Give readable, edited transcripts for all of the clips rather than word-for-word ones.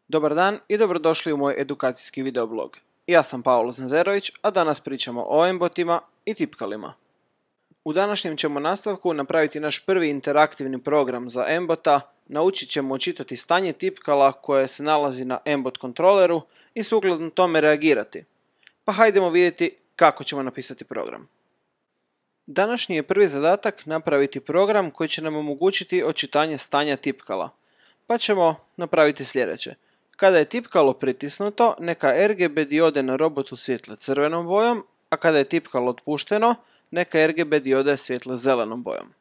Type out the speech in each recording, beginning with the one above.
Dobar dan i dobrodošli u moj edukacijski videoblog. Ja sam Paolo Zanzerović, a danas pričamo o embotima i tipkalima. U današnjem ćemo nastavku napraviti naš prvi interaktivni program za embota, naučit ćemo očitati stanje tipkala koje se nalazi na embot kontroleru i sukladno tome reagirati. Pa hajdemo vidjeti kako ćemo napisati program. Današnji je prvi zadatak napraviti program koji će nam omogućiti očitanje stanja tipkala. Pa ćemo napraviti sljedeće. Kada je tipkalo pritisnuto, neka RGB diode na robotu svijetle crvenom bojom, a kada je tipkalo otpušteno, neka RGB diode svijetle zelenom bojom.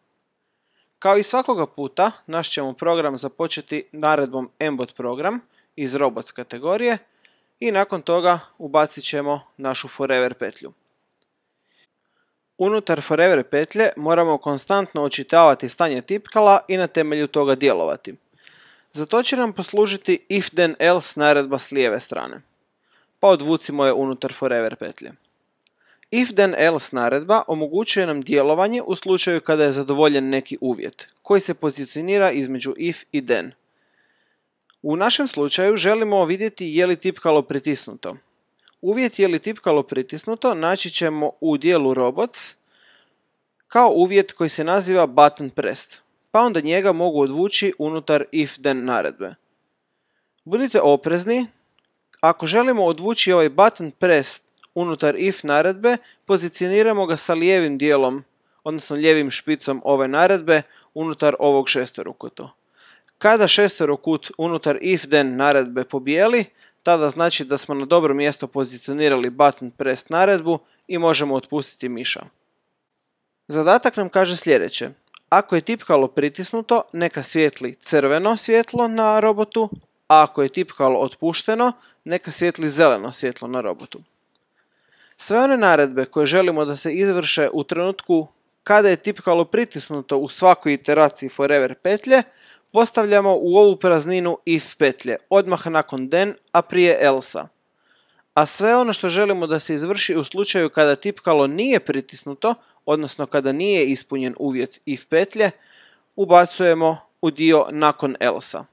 Kao i svakoga puta, naš ćemo program započeti naredbom embot program iz robots kategorije i nakon toga ubacit ćemo našu forever petlju. Unutar forever petlje moramo konstantno očitavati stanje tipkala i na temelju toga djelovati. Za to će nam poslužiti if then else naredba s lijeve strane. Pa odvucimo je unutar forever petlje. If then else naredba omogućuje nam djelovanje u slučaju kada je zadovoljen neki uvjet, koji se pozicionira između if i then. U našem slučaju želimo vidjeti je li tipkalo pritisnuto. Uvjet je li tipkalo pritisnuto naći ćemo u dijelu robots kao uvjet koji se naziva button pressed, pa onda njega mogu odvući unutar if then naredbe. Budite oprezni, ako želimo odvući ovaj button pressed unutar if naredbe, pozicioniramo ga sa lijevim dijelom, odnosno lijevim špicom ove naredbe unutar ovog šesterokuta. Kada šesterokut unutar if then naredbe pobijeli, tada znači da smo na dobro mjesto pozicionirali button pressed naredbu i možemo otpustiti miša. Zadatak nam kaže sljedeće. Ako je tipkalo pritisnuto, neka svijetli crveno svjetlo na robotu, a ako je tipkalo otpušteno, neka svijetli zeleno svjetlo na robotu. Sve one naredbe koje želimo da se izvrše u trenutku kada je tipkalo pritisnuto u svakoj iteraciji forever petlje, postavljamo u ovu prazninu if petlje, odmah nakon then, a prije else-a. A sve ono što želimo da se izvrši u slučaju kada tipkalo nije pritisnuto, odnosno kada nije ispunjen uvjet if petlje, ubacujemo u dio nakon else-a.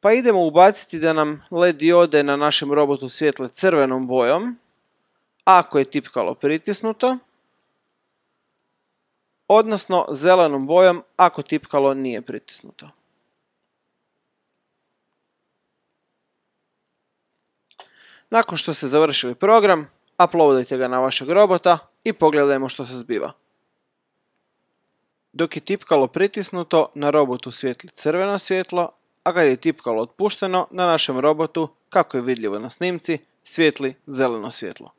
Pa idemo ubaciti da nam LED diode na našem robotu svijetle crvenom bojom, ako je tipkalo pritisnuto, odnosno zelenom bojom ako tipkalo nije pritisnuto. Nakon što ste završili program, uploadajte ga na vašeg robota i pogledajmo što se zbiva. Dok je tipkalo pritisnuto, na robotu svijetli crveno svjetlo, a kad je tipkalo otpušteno, na našem robotu, kako je vidljivo na snimci, svijetli zeleno svjetlo.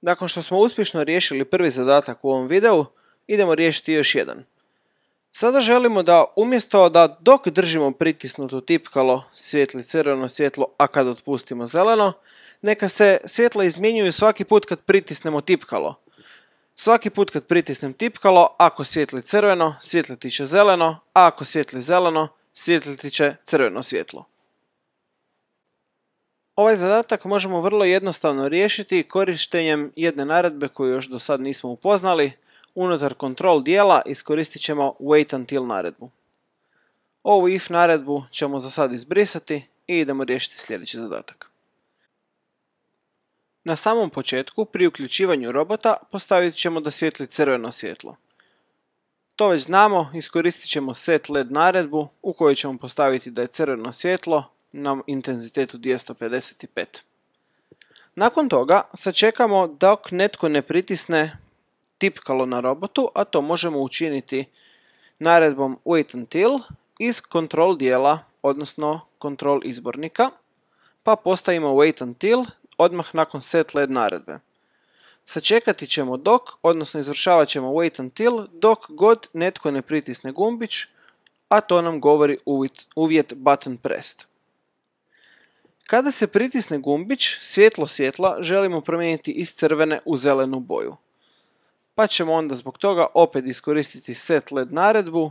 Nakon što smo uspješno riješili prvi zadatak u ovom videu, idemo riješiti još jedan. Sada želimo da umjesto da dok držimo pritisnuto tipkalo svijetli crveno svjetlo, a kad otpustimo zeleno, neka se svjetla izmjenjuju svaki put kad pritisnemo tipkalo. Svaki put kad pritisnem tipkalo, ako svijetli crveno, svjetliti će zeleno, a ako svijetli zeleno, svjetliti će crveno svjetlo. Ovaj zadatak možemo vrlo jednostavno riješiti korištenjem jedne naredbe koju još do sad nismo upoznali. Unutar control dijela iskoristit ćemo wait until naredbu. Ovu if naredbu ćemo za sad izbrisati i idemo riješiti sljedeći zadatak. Na samom početku, pri uključivanju robota, postavit ćemo da svijetli crveno svjetlo. To već znamo, iskoristit ćemo set LED naredbu u kojoj ćemo postaviti da je crveno svjetlo na intenzitetu 255. Nakon toga sačekamo dok netko ne pritisne tipkalo na robotu, a to možemo učiniti naredbom wait until iz control dijela, odnosno control izbornika, pa postavimo wait until odmah nakon set LED naredbe. Sačekati ćemo dok, odnosno izvršavat ćemo wait until dok god netko ne pritisne gumbić, a to nam govori uvjet button pressed. Kada se pritisne gumbić, svjetlo svjetla želimo promijeniti iz crvene u zelenu boju. Pa ćemo onda zbog toga opet iskoristiti set LED naredbu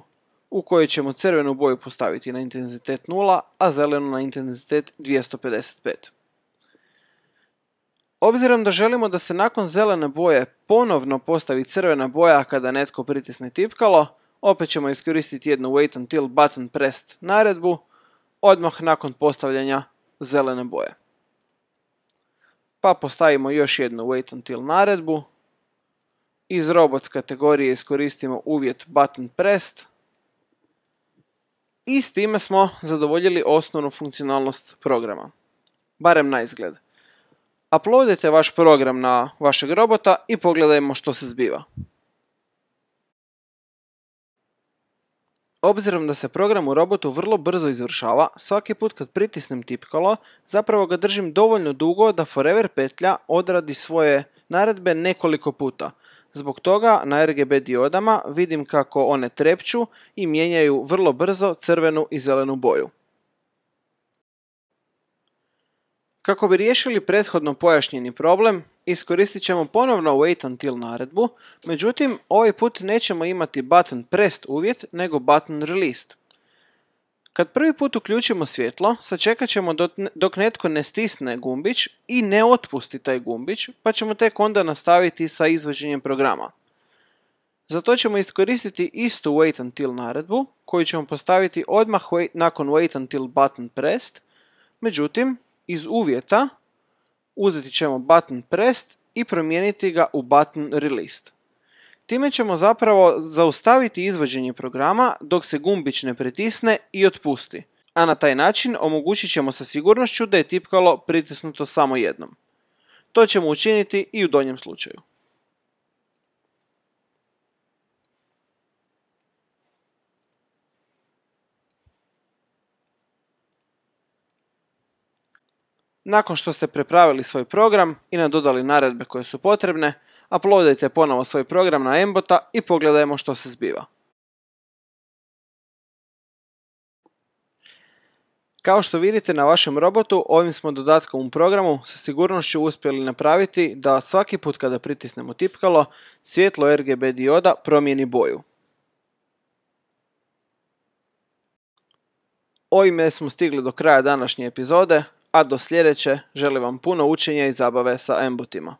u kojoj ćemo crvenu boju postaviti na intenzitet 0, a zelenu na intenzitet 255. Obzirom da želimo da se nakon zelene boje ponovno postavi crvena boja kada netko pritisne tipkalo, opet ćemo iskoristiti jednu wait until button pressed naredbu odmah nakon postavljanja zelene boje. Pa postavimo još jednu wait until naredbu. Iz robots kategorije iskoristimo uvjet button pressed. I s time smo zadovoljili osnovnu funkcionalnost programa. Barem na izgled. Uploadite vaš program na vašeg robota i pogledajmo što se zbiva. Obzirom da se program u robotu vrlo brzo izvršava, svaki put kad pritisnem tipkalo, zapravo ga držim dovoljno dugo da forever petlja odradi svoje naredbe nekoliko puta. Zbog toga na RGB diodama vidim kako one trepću i mijenjaju vrlo brzo crvenu i zelenu boju. Kako bi riješili prethodno pojašnjeni problem, iskoristit ćemo ponovno wait until naredbu, međutim ovaj put nećemo imati button pressed uvjet, nego button released. Kad prvi put uključimo svjetlo, sačekat ćemo dok netko ne stisne gumbić i ne otpusti taj gumbić, pa ćemo tek onda nastaviti sa izvođenjem programa. Zato ćemo iskoristiti istu wait until naredbu, koju ćemo postaviti odmah nakon wait until button pressed, međutim, iz uvjeta uzeti ćemo button pressed i promijeniti ga u button released. Time ćemo zapravo zaustaviti izvođenje programa dok se gumbić ne pritisne i otpusti, a na taj način omogućit ćemo sa sigurnošću da je tipkalo pritisnuto samo jednom. To ćemo učiniti i u donjem slučaju. Nakon što ste prepravili svoj program i nadodali naredbe koje su potrebne, uploadajte ponovo svoj program na Mbota i pogledajmo što se zbiva. Kao što vidite na vašem robotu, ovim smo dodatkom u programu sa sigurnošću uspjeli napraviti da svaki put kada pritisnemo tipkalo, svjetlo RGB dioda promijeni boju. Ovime smo stigli do kraja današnje epizode, a do sljedeće želim vam puno učenja i zabave sa Mbotima.